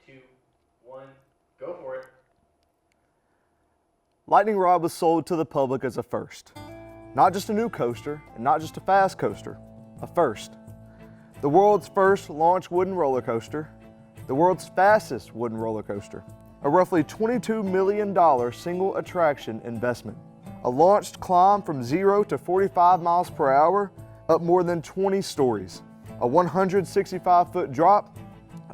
2, 1, go for it. Lightning Rod was sold to the public as a first. Not just a new coaster, and not just a fast coaster, a first. The world's first launch wooden roller coaster, the world's fastest wooden roller coaster, a roughly $22 million single attraction investment, a launched climb from 0 to 45 miles per hour, up more than 20 stories, a 165-foot drop,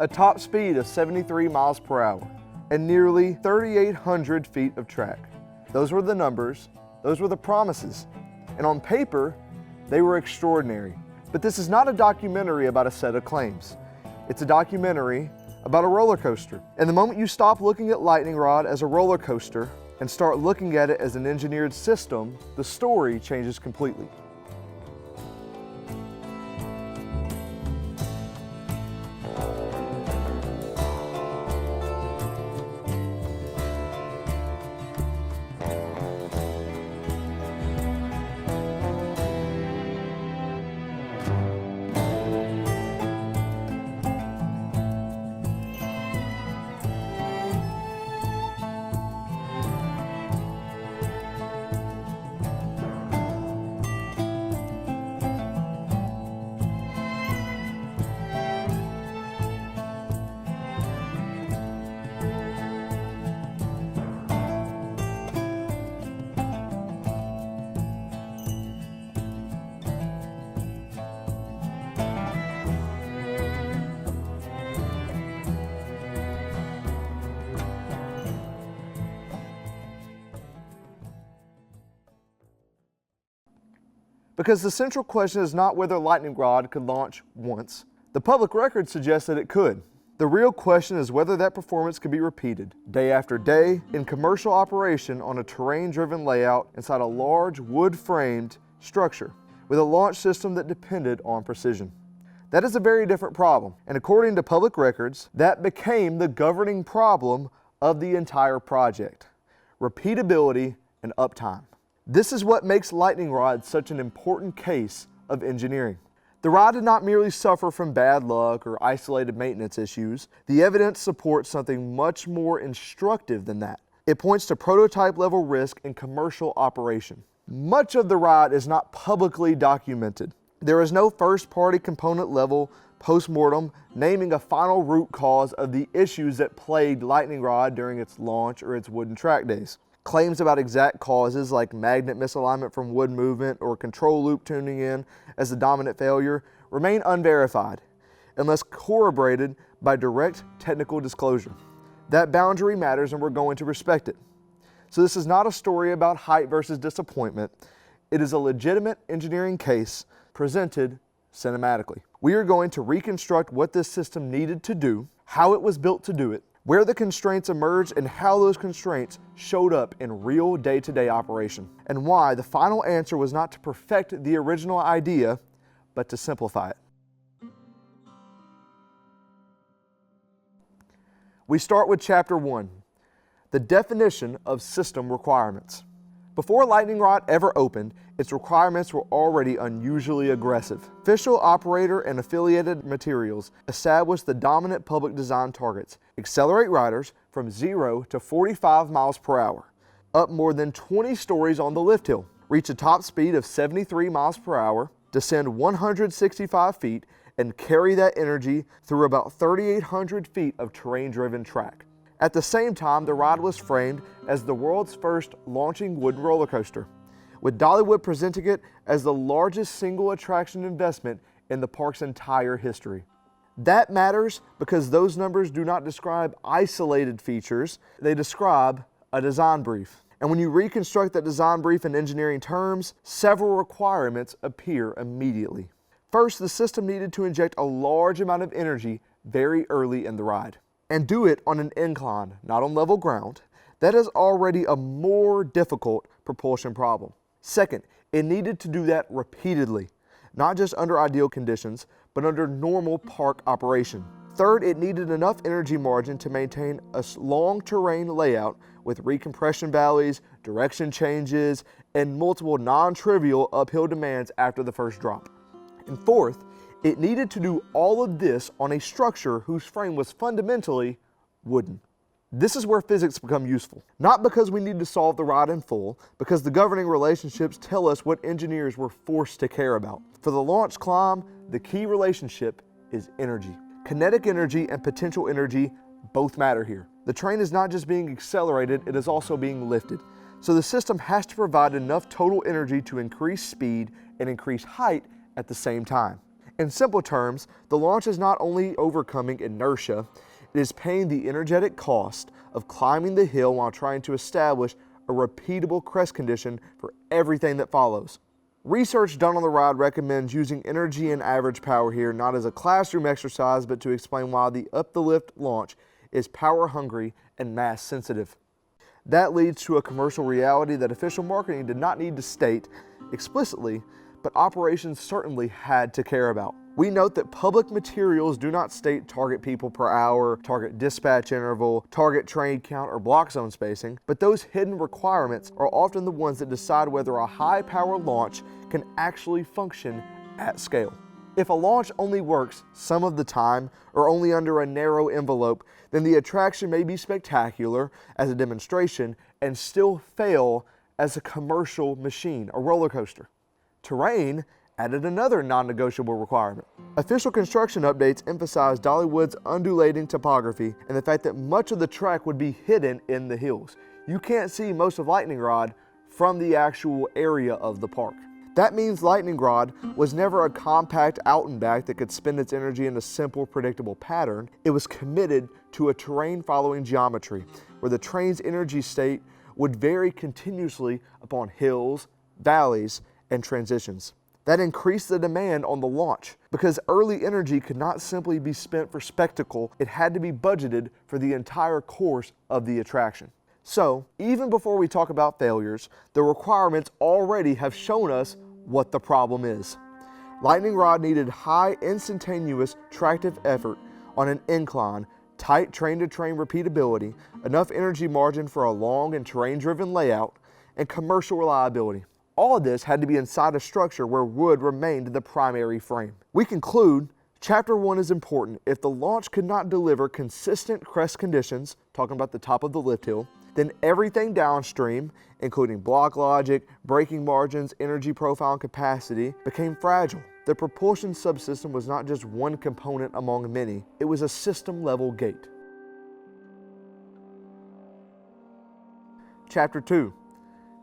a top speed of 73 miles per hour, and nearly 3,800 feet of track. Those were the numbers, those were the promises, and on paper, they were extraordinary. But this is not a documentary about a set of claims. It's a documentary about a roller coaster. And the moment you stop looking at Lightning Rod as a roller coaster and start looking at it as an engineered system, the story changes completely. Because the central question is not whether Lightning Rod could launch once. The public record suggests that it could. The real question is whether that performance could be repeated day after day in commercial operation on a terrain-driven layout inside a large wood-framed structure with a launch system that depended on precision. That is a very different problem, and according to public records, that became the governing problem of the entire project: repeatability and uptime. This is what makes Lightning Rod such an important case of engineering. The ride did not merely suffer from bad luck or isolated maintenance issues. The evidence supports something much more instructive than that. It points to prototype level risk in commercial operation. Much of the ride is not publicly documented. There is no first-party component level post-mortem naming a final root cause of the issues that plagued Lightning Rod during its launch or its wooden track days. Claims about exact causes like magnet misalignment from wood movement or control loop tuning in as the dominant failure remain unverified unless corroborated by direct technical disclosure. That boundary matters and we're going to respect it. So this is not a story about hype versus disappointment. It is a legitimate engineering case presented cinematically. We are going to reconstruct what this system needed to do, how it was built to do it, where the constraints emerged and how those constraints showed up in real day-to-day operation, and why the final answer was not to perfect the original idea, but to simplify it. We start with Chapter 1, the definition of system requirements. Before Lightning Rod ever opened, its requirements were already unusually aggressive. Official operator and affiliated materials established the dominant public design targets: accelerate riders from 0 to 45 miles per hour, up more than 20 stories on the lift hill, reach a top speed of 73 miles per hour, descend 165 feet, and carry that energy through about 3,800 feet of terrain-driven track. At the same time, the ride was framed as the world's first launching wooden roller coaster, with Dollywood presenting it as the largest single attraction investment in the park's entire history. That matters because those numbers do not describe isolated features, they describe a design brief. And when you reconstruct that design brief in engineering terms, several requirements appear immediately. First, the system needed to inject a large amount of energy very early in the ride, and do it on an incline, not on level ground. That is already a more difficult propulsion problem. Second, it needed to do that repeatedly, not just under ideal conditions, but under normal park operation. Third, it needed enough energy margin to maintain a long terrain layout with recompression valleys, direction changes, and multiple non-trivial uphill demands after the first drop. And fourth, it needed to do all of this on a structure whose frame was fundamentally wooden. This is where physics become useful. Not because we need to solve the ride in full, because the governing relationships tell us what engineers were forced to care about. For the launch climb, the key relationship is energy. Kinetic energy and potential energy both matter here. The train is not just being accelerated, it is also being lifted. So the system has to provide enough total energy to increase speed and increase height at the same time. In simple terms, the launch is not only overcoming inertia, it is paying the energetic cost of climbing the hill while trying to establish a repeatable crest condition for everything that follows. Research done on the ride recommends using energy and average power here not as a classroom exercise, but to explain why the up-the-lift launch is power hungry and mass sensitive. That leads to a commercial reality that official marketing did not need to state explicitly, but operations certainly had to care about. We note that public materials do not state target people per hour, target dispatch interval, target train count, or block zone spacing, but those hidden requirements are often the ones that decide whether a high-power launch can actually function at scale. If a launch only works some of the time or only under a narrow envelope, then the attraction may be spectacular as a demonstration and still fail as a commercial machine, a roller coaster. Terrain added another non-negotiable requirement. Official construction updates emphasized Dollywood's undulating topography and the fact that much of the track would be hidden in the hills. You can't see most of Lightning Rod from the actual area of the park. That means Lightning Rod was never a compact out and back that could spend its energy in a simple, predictable pattern. It was committed to a terrain-following geometry, where the train's energy state would vary continuously upon hills, valleys, and transitions. That increased the demand on the launch. Because early energy could not simply be spent for spectacle, it had to be budgeted for the entire course of the attraction. So, even before we talk about failures, the requirements already have shown us what the problem is. Lightning Rod needed high instantaneous tractive effort on an incline, tight train-to-train repeatability, enough energy margin for a long and terrain-driven layout, and commercial reliability. All of this had to be inside a structure where wood remained the primary frame. We conclude, Chapter 1 is important. If the launch could not deliver consistent crest conditions, talking about the top of the lift hill, then everything downstream, including block logic, braking margins, energy profile, and capacity, became fragile. The propulsion subsystem was not just one component among many, it was a system-level gate. Chapter 2.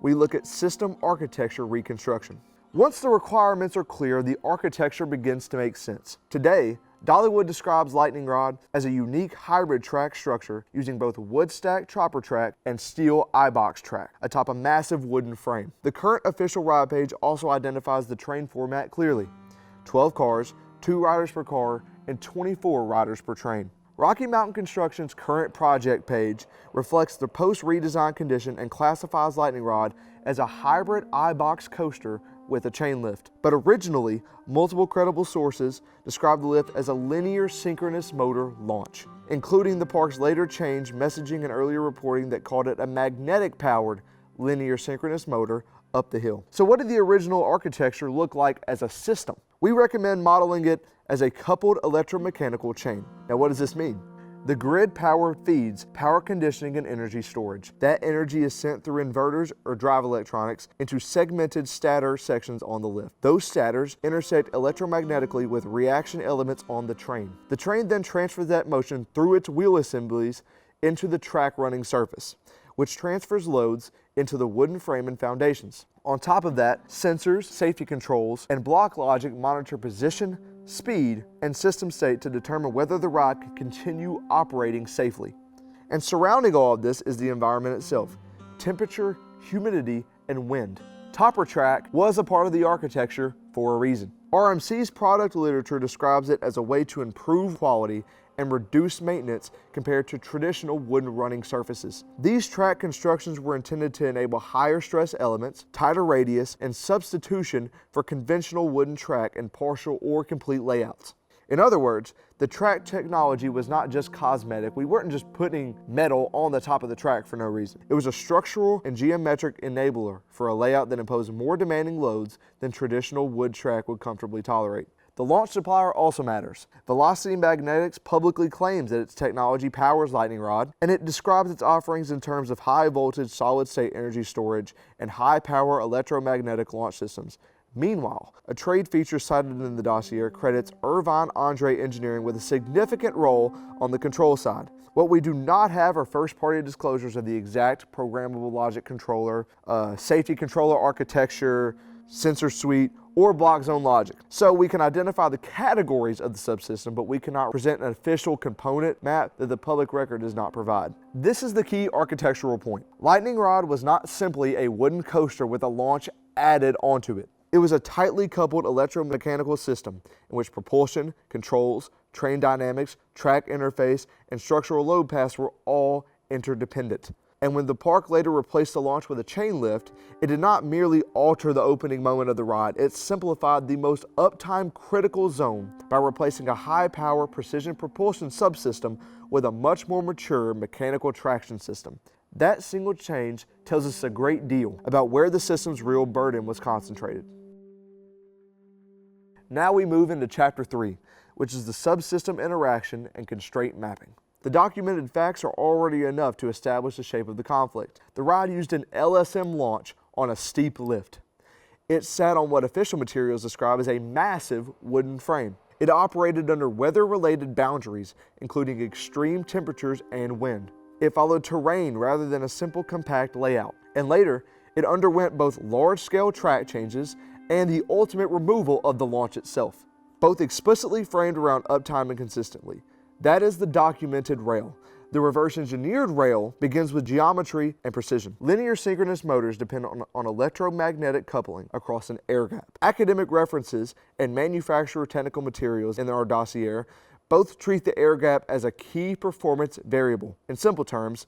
We look at system architecture reconstruction. Once the requirements are clear, the architecture begins to make sense. Today, Dollywood describes Lightning Rod as a unique hybrid track structure using both wood stack chopper track and steel I-box track atop a massive wooden frame. The current official ride page also identifies the train format clearly: 12 cars, 2 riders per car, and 24 riders per train. Rocky Mountain Construction's current project page reflects the post-redesign condition and classifies Lightning Rod as a hybrid I-box coaster with a chain lift. But originally, multiple credible sources described the lift as a linear synchronous motor launch, including the park's later changed messaging and earlier reporting that called it a magnetic-powered linear synchronous motor up the hill. So what did the original architecture look like as a system? We recommend modeling it as a coupled electromechanical chain. Now what does this mean? The grid power feeds power conditioning and energy storage. That energy is sent through inverters or drive electronics into segmented stator sections on the lift. Those stators intersect electromagnetically with reaction elements on the train. The train then transfers that motion through its wheel assemblies into the track running surface, which transfers loads into the wooden frame and foundations. On top of that, sensors, safety controls, and block logic monitor position, speed, and system state to determine whether the ride can continue operating safely. And surrounding all of this is the environment itself: temperature, humidity, and wind. Topper track was a part of the architecture for a reason. RMC's product literature describes it as a way to improve quality and reduce maintenance compared to traditional wooden running surfaces. These track constructions were intended to enable higher stress elements, tighter radius, and substitution for conventional wooden track in partial or complete layouts. In other words, the track technology was not just cosmetic. We weren't just putting metal on the top of the track for no reason. It was a structural and geometric enabler for a layout that imposed more demanding loads than traditional wood track would comfortably tolerate. The launch supplier also matters. Velocity Magnetics publicly claims that its technology powers Lightning Rod, and it describes its offerings in terms of high voltage solid-state energy storage and high-power electromagnetic launch systems. Meanwhile, a trade feature cited in the dossier credits Irvine Andre Engineering with a significant role on the control side. What we do not have are first-party disclosures of the exact programmable logic controller, safety controller architecture, sensor suite, or block zone logic. So we can identify the categories of the subsystem, but we cannot present an official component map that the public record does not provide. This is the key architectural point. Lightning Rod was not simply a wooden coaster with a launch added onto it. It was a tightly coupled electromechanical system in which propulsion, controls, train dynamics, track interface, and structural load paths were all interdependent. And when the park later replaced the launch with a chain lift, it did not merely alter the opening moment of the ride, it simplified the most uptime critical zone by replacing a high-power precision propulsion subsystem with a much more mature mechanical traction system. That single change tells us a great deal about where the system's real burden was concentrated. Now we move into Chapter 3, which is the subsystem interaction and constraint mapping. The documented facts are already enough to establish the shape of the conflict. The ride used an LSM launch on a steep lift. It sat on what official materials describe as a massive wooden frame. It operated under weather-related boundaries, including extreme temperatures and wind. It followed terrain rather than a simple compact layout. And later, it underwent both large-scale track changes and the ultimate removal of the launch itself, both explicitly framed around uptime and consistently. That is the documented rail. The reverse-engineered rail begins with geometry and precision. Linear synchronous motors depend on electromagnetic coupling across an air gap. Academic references and manufacturer technical materials in our dossier both treat the air gap as a key performance variable. In simple terms,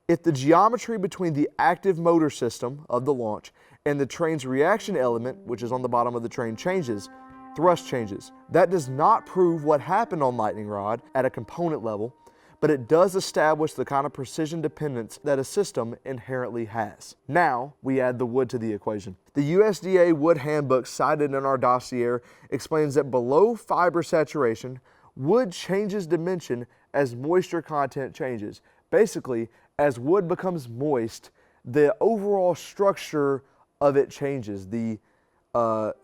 if the geometry between the active motor system of the launch and the train's reaction element, which is on the bottom of the train, changes, thrust changes. That does not prove what happened on Lightning Rod at a component level, but it does establish the kind of precision dependence that a system inherently has. Now, we add the wood to the equation. The USDA Wood Handbook cited in our dossier explains that below fiber saturation, wood changes dimension as moisture content changes. Basically, as wood becomes moist, the overall structure of it changes. The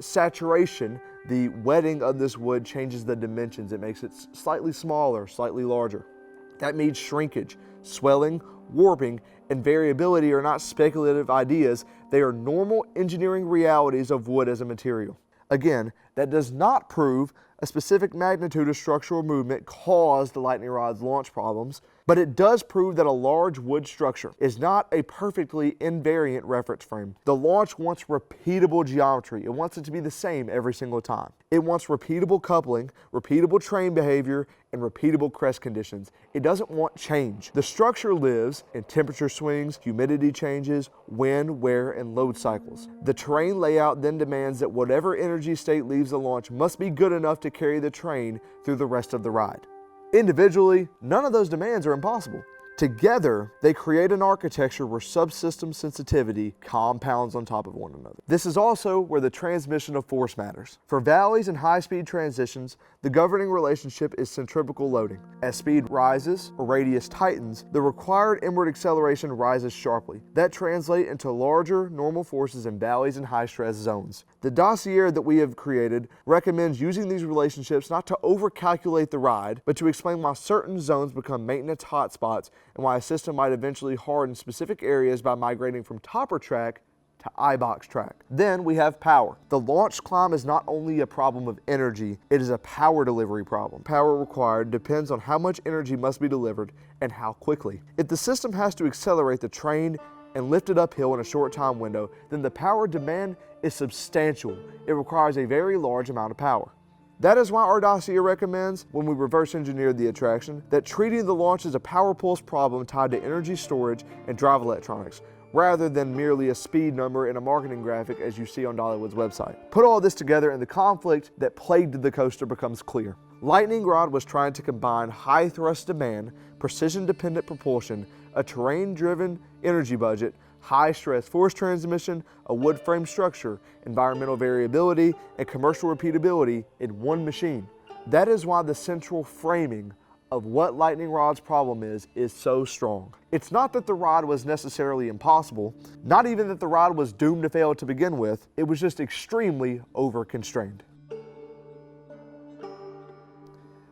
saturation, the wetting of this wood changes the dimensions. It makes it slightly smaller, slightly larger. That means shrinkage, swelling, warping, and variability are not speculative ideas. They are normal engineering realities of wood as a material. Again, that does not prove a specific magnitude of structural movement caused the Lightning Rod's launch problems, but it does prove that a large wood structure is not a perfectly invariant reference frame. The launch wants repeatable geometry. It wants it to be the same every single time. It wants repeatable coupling, repeatable train behavior, and repeatable crest conditions. It doesn't want change. The structure lives in temperature swings, humidity changes, wind, wear, and load cycles. The terrain layout then demands that whatever energy state leaves the launch must be good enough to carry the train through the rest of the ride. Individually, none of those demands are impossible. Together, they create an architecture where subsystem sensitivity compounds on top of one another. This is also where the transmission of force matters. For valleys and high-speed transitions, the governing relationship is centrifugal loading. As speed rises or radius tightens, the required inward acceleration rises sharply. That translates into larger normal forces in valleys and high-stress zones. The dossier that we have created recommends using these relationships not to overcalculate the ride, but to explain why certain zones become maintenance hotspots and why a system might eventually harden specific areas by migrating from topper track to I-box track. Then we have power. The launch climb is not only a problem of energy, it is a power delivery problem. Power required depends on how much energy must be delivered and how quickly. If the system has to accelerate the train and lift it uphill in a short time window, then the power demand is substantial. It requires a very large amount of power. That is why our dossier recommends, when we reverse engineer the attraction, that treating the launch as a power pulse problem tied to energy storage and drive electronics, rather than merely a speed number in a marketing graphic as you see on Dollywood's website. Put all this together and the conflict that plagued the coaster becomes clear. Lightning Rod was trying to combine high thrust demand, precision-dependent propulsion, a terrain-driven energy budget, high-stress force transmission, a wood frame structure, environmental variability, and commercial repeatability in one machine. That is why the central framing of what lightning rod's problem is so strong. It's not that the rod was necessarily impossible, not even that the rod was doomed to fail to begin with, it was just extremely over-constrained.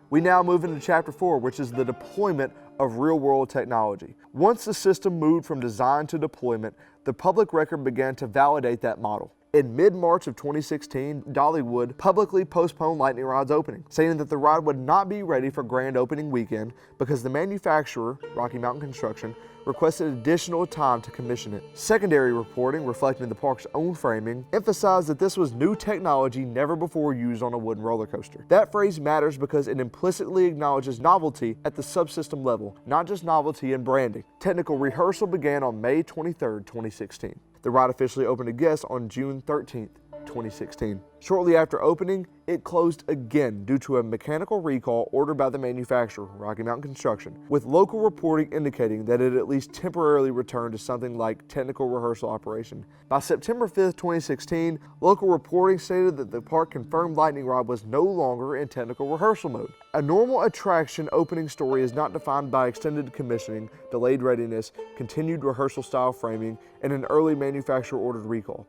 We now move into Chapter 4, which is the deployment of real-world technology. Once the system moved from design to deployment, the public record began to validate that model. In mid-March of 2016, Dollywood publicly postponed lightning rod's opening, saying that the rod would not be ready for grand opening weekend because the manufacturer, Rocky Mountain Construction, requested additional time to commission it. Secondary reporting, reflecting the park's own framing, emphasized that this was new technology never before used on a wooden roller coaster. That phrase matters because it implicitly acknowledges novelty at the subsystem level, not just novelty in branding. Technical rehearsal began on May 23, 2016. The ride officially opened to guests on June 13, 2016. Shortly after opening, it closed again due to a mechanical recall ordered by the manufacturer, Rocky Mountain Construction, with local reporting indicating that it at least temporarily returned to something like technical rehearsal operation. By September 5, 2016, local reporting stated that the park confirmed lightning rod was no longer in technical rehearsal mode. A normal attraction opening story is not defined by extended commissioning, delayed readiness, continued rehearsal style framing, and an early manufacturer ordered recall.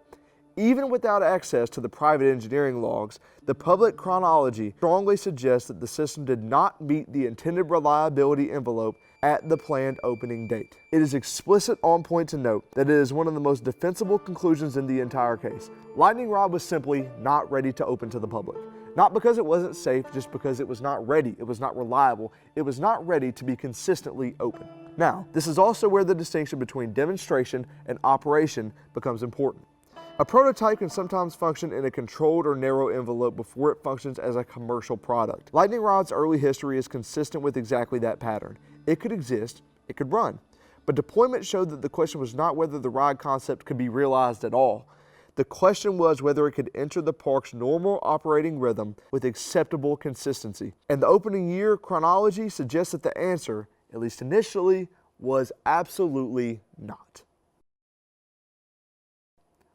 Even without access to the private engineering logs, the public chronology strongly suggests that the system did not meet the intended reliability envelope at the planned opening date. It is explicit on point to note that it is one of the most defensible conclusions in the entire case. Lightning rod was simply not ready to open to the public. Not because it wasn't safe, just because it was not ready, it was not reliable, it was not ready to be consistently open. Now, this is also where the distinction between demonstration and operation becomes important. A prototype can sometimes function in a controlled or narrow envelope before it functions as a commercial product. Lightning rod's early history is consistent with exactly that pattern. It could exist, it could run. But deployment showed that the question was not whether the rod concept could be realized at all. The question was whether it could enter the park's normal operating rhythm with acceptable consistency. And the opening year chronology suggests that the answer, at least initially, was absolutely not.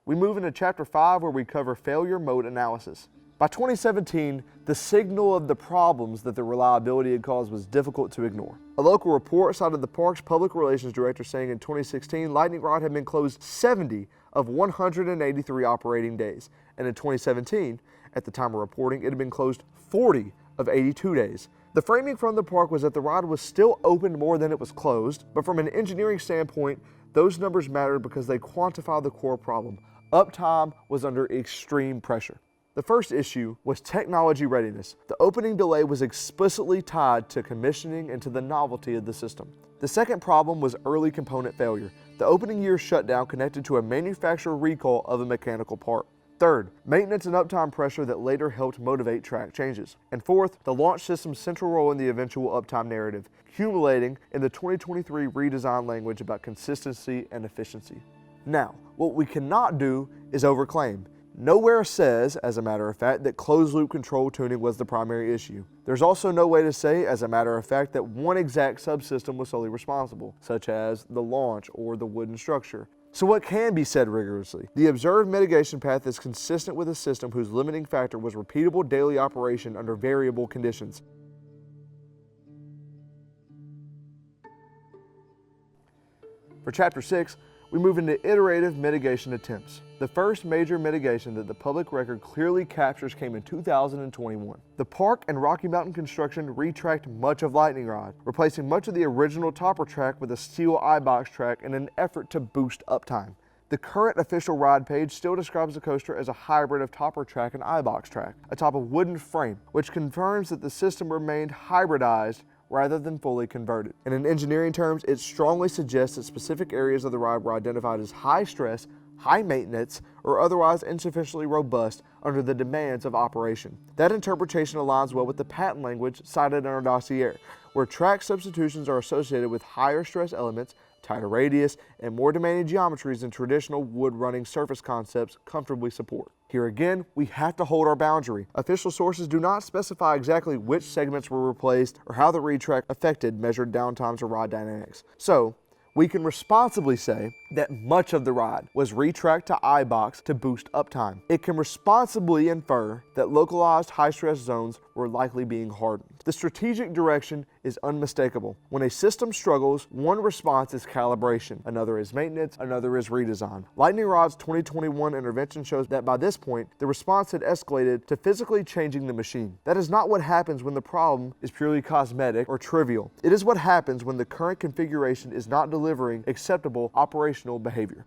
We move into Chapter 5 where we cover failure mode analysis. By 2017, the signal of the problems that the reliability had caused was difficult to ignore. A local report cited the park's public relations director saying in 2016 lightning rod had been closed 70 of 183 operating days, and in 2017, at the time of reporting, it had been closed 40 of 82 days. The framing from the park was that the rod was still open more than it was closed, but from an engineering standpoint, those numbers mattered because they quantify the core problem. Uptime was under extreme pressure. The first issue was technology readiness. The opening delay was explicitly tied to commissioning and to the novelty of the system. The second problem was early component failure. The opening year shutdown connected to a manufacturer recall of a mechanical part. Third, maintenance and uptime pressure that later helped motivate track changes. And fourth, the launch system's central role in the eventual uptime narrative, accumulating in the 2023 redesign language about consistency and efficiency. Now, what we cannot do is overclaim. Nowhere says, as a matter of fact, that closed-loop control tuning was the primary issue. There's also no way to say, as a matter of fact, that one exact subsystem was solely responsible, such as the launch or the wooden structure. So what can be said rigorously? The observed mitigation path is consistent with a system whose limiting factor was repeatable daily operation under variable conditions. For Chapter 6, we move into iterative mitigation attempts. The first major mitigation that the public record clearly captures came in 2021. The park and Rocky Mountain Construction retracked much of lightning rod, replacing much of the original topper track with a steel I-box track in an effort to boost uptime. The current official ride page still describes the coaster as a hybrid of topper track and I-box track, atop a wooden frame, which confirms that the system remained hybridized rather than fully converted. And in engineering terms, it strongly suggests that specific areas of the ride were identified as high stress, high maintenance, or otherwise insufficiently robust under the demands of operation. That interpretation aligns well with the patent language cited in our dossier, where track substitutions are associated with higher stress elements, tighter radius, and more demanding geometries than traditional wood running surface concepts comfortably support. Here again, we have to hold our boundary. Official sources do not specify exactly which segments were replaced or how the retrack affected measured downtimes or rod dynamics. So, We can responsibly say that much of the ride was retracked to iBox to boost uptime. It can responsibly infer that localized high-stress zones were likely being hardened. The strategic direction is unmistakable. When a system struggles, one response is calibration, another is maintenance, another is redesign. Lightning Rod's 2021 intervention shows that by this point, the response had escalated to physically changing the machine. That is not what happens when the problem is purely cosmetic or trivial. It is what happens when the current configuration is not delivering acceptable operational behavior.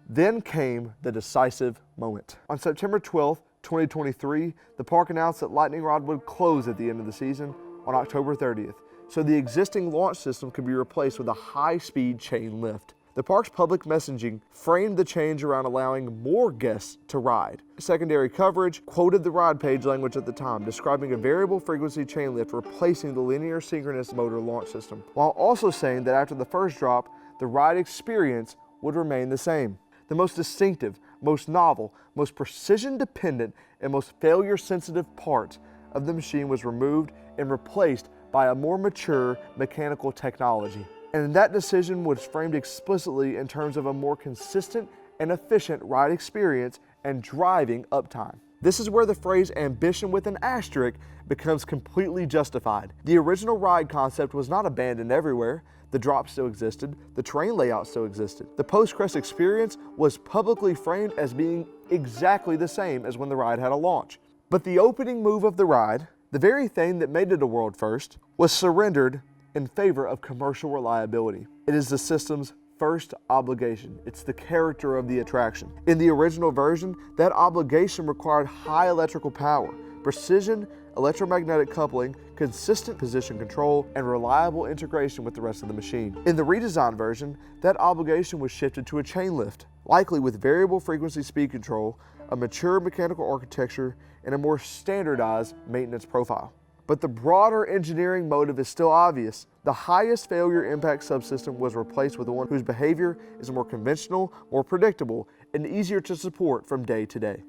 Then came the decisive moment. On September 12th, 2023, the park announced that Lightning Rod would close at the end of the season on October 30th, so the existing launch system could be replaced with a high-speed chain lift. The park's public messaging framed the change around allowing more guests to ride. Secondary coverage quoted the ride page language at the time, describing a variable frequency chain lift replacing the linear synchronous motor launch system, while also saying that after the first drop, the ride experience would remain the same. The most distinctive, most novel, most precision-dependent, and most failure-sensitive part of the machine was removed and replaced by a more mature mechanical technology. And that decision was framed explicitly in terms of a more consistent and efficient ride experience and driving uptime. This is where the phrase ambition with an asterisk becomes completely justified. The original ride concept was not abandoned everywhere. The drop still existed, the terrain layout still existed. The post-crest experience was publicly framed as being exactly the same as when the ride had a launch. But the opening move of the ride, the very thing that made it a world first, was surrendered in favor of commercial reliability. It is the system's first obligation. It's the character of the attraction. In the original version, that obligation required high electrical power, precision, electromagnetic coupling, consistent position control, and reliable integration with the rest of the machine. In the redesigned version, that obligation was shifted to a chain lift, likely with variable frequency speed control, a mature mechanical architecture, and a more standardized maintenance profile. But the broader engineering motive is still obvious. The highest failure impact subsystem was replaced with one whose behavior is more conventional, more predictable, and easier to support from day to day.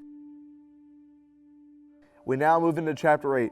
We now move into Chapter 8,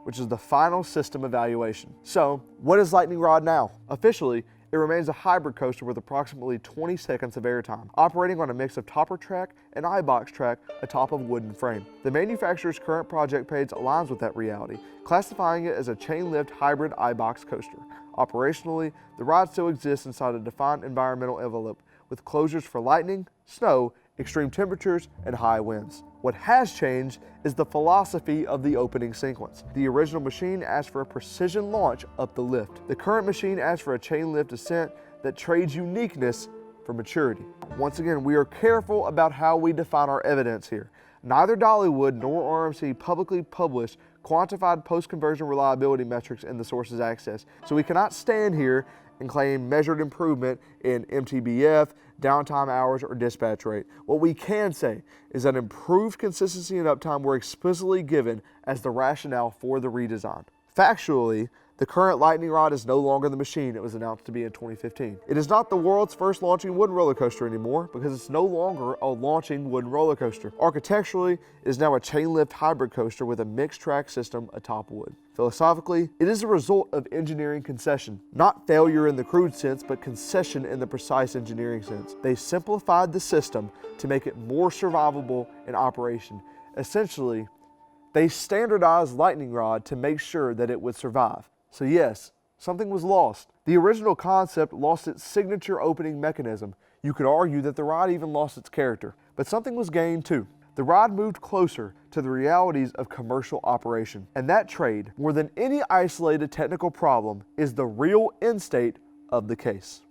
which is the final system evaluation. So, what is Lightning Rod now? Officially, it remains a hybrid coaster with approximately 20 seconds of airtime, operating on a mix of topper track and iBox track atop of wooden frame. The manufacturer's current project page aligns with that reality, classifying it as a chain-lift hybrid iBox coaster. Operationally, the ride still exists inside a defined environmental envelope, with closures for lightning, snow, extreme temperatures, and high winds. What has changed is the philosophy of the opening sequence. The original machine asked for a precision launch up the lift. The current machine asks for a chain lift descent that trades uniqueness for maturity. Once again, we are careful about how we define our evidence here. Neither Dollywood nor RMC publicly published quantified post-conversion reliability metrics in the source's access, so we cannot stand here and claim measured improvement in MTBF, downtime hours, or dispatch rate. What we can say is that improved consistency and uptime were explicitly given as the rationale for the redesign. Factually, the current Lightning Rod is no longer the machine it was announced to be in 2015. It is not the world's first launching wooden roller coaster anymore because it's no longer a launching wooden roller coaster. Architecturally, it is now a chain lift hybrid coaster with a mixed track system atop wood. Philosophically, it is a result of engineering concession, not failure in the crude sense, but concession in the precise engineering sense. They simplified the system to make it more survivable in operation. Essentially, they standardized Lightning Rod to make sure that it would survive. So yes, something was lost. The original concept lost its signature opening mechanism. You could argue that the ride even lost its character. But something was gained too. The ride moved closer to the realities of commercial operation. And that trade, more than any isolated technical problem, is the real end state of the case.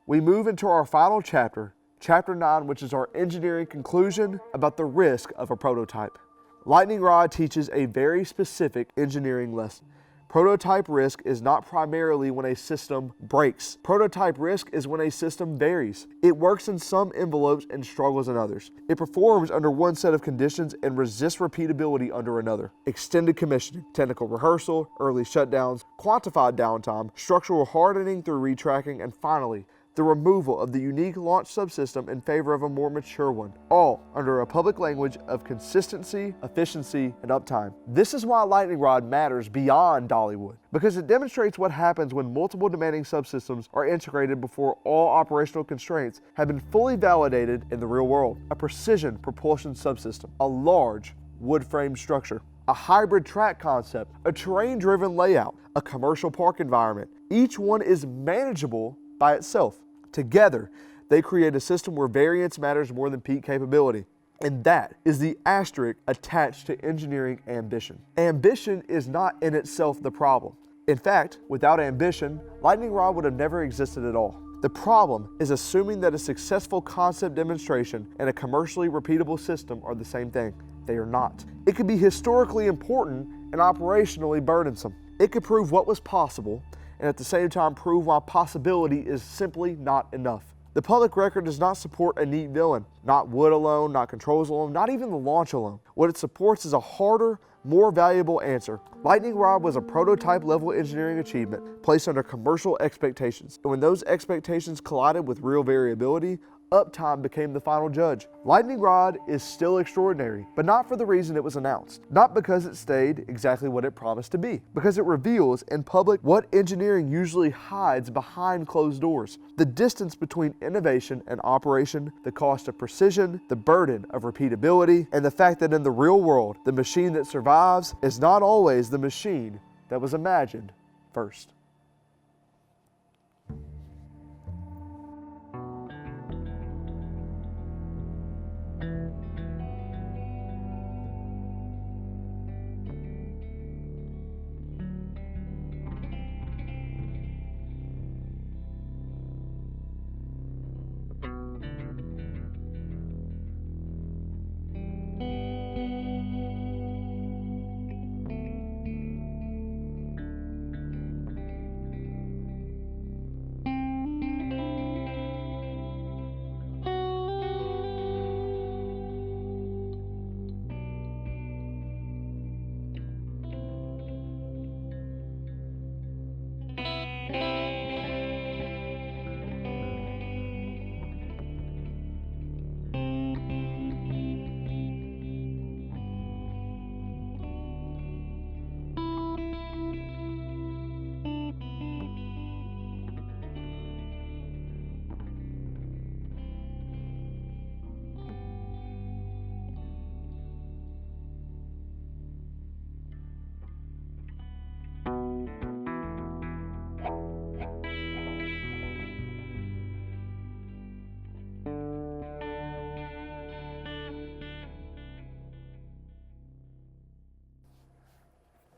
We move into our final chapter, Chapter 9, which is our engineering conclusion about the risk of a prototype. Lightning Rod teaches a very specific engineering lesson. Prototype risk is not primarily when a system breaks. Prototype risk is when a system varies. It works in some envelopes and struggles in others. It performs under one set of conditions and resists repeatability under another. Extended commissioning, technical rehearsal, early shutdowns, quantified downtime, structural hardening through retracking, and finally, the removal of the unique launch subsystem in favor of a more mature one, all under a public language of consistency, efficiency, and uptime. This is why lightning rod matters beyond dollywood, because it demonstrates what happens when multiple demanding subsystems are integrated before all operational constraints have been fully validated in the real world. A precision propulsion subsystem, a large wood frame structure, a hybrid track concept, a terrain-driven layout, a commercial park environment. Each one is manageable by itself. Together, they create a system where variance matters more than peak capability. And that is the asterisk attached to engineering ambition. Ambition is not in itself the problem. In fact, without ambition, lightning rod would have never existed at all. The problem is assuming that a successful concept demonstration and a commercially repeatable system are the same thing. They are not. It could be historically important and operationally burdensome. It could prove what was possible and at the same time prove why possibility is simply not enough. The public record does not support a neat villain, not wood alone, not controls alone, not even the launch alone. What it supports is a harder, more valuable answer. Lightning rod was a prototype level engineering achievement placed under commercial expectations. And when those expectations collided with real variability, uptime became the final judge. Lightning rod is still extraordinary, but not for the reason it was announced. Not because it stayed exactly what it promised to be, because it reveals in public what engineering usually hides behind closed doors. The distance between innovation and operation, the cost of precision, the burden of repeatability, and the fact that in the real world, the machine that survives is not always the machine that was imagined first.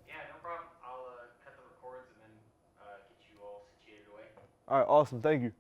Yeah, no problem. I'll cut the records and then get you all situated away. All right, awesome, thank you.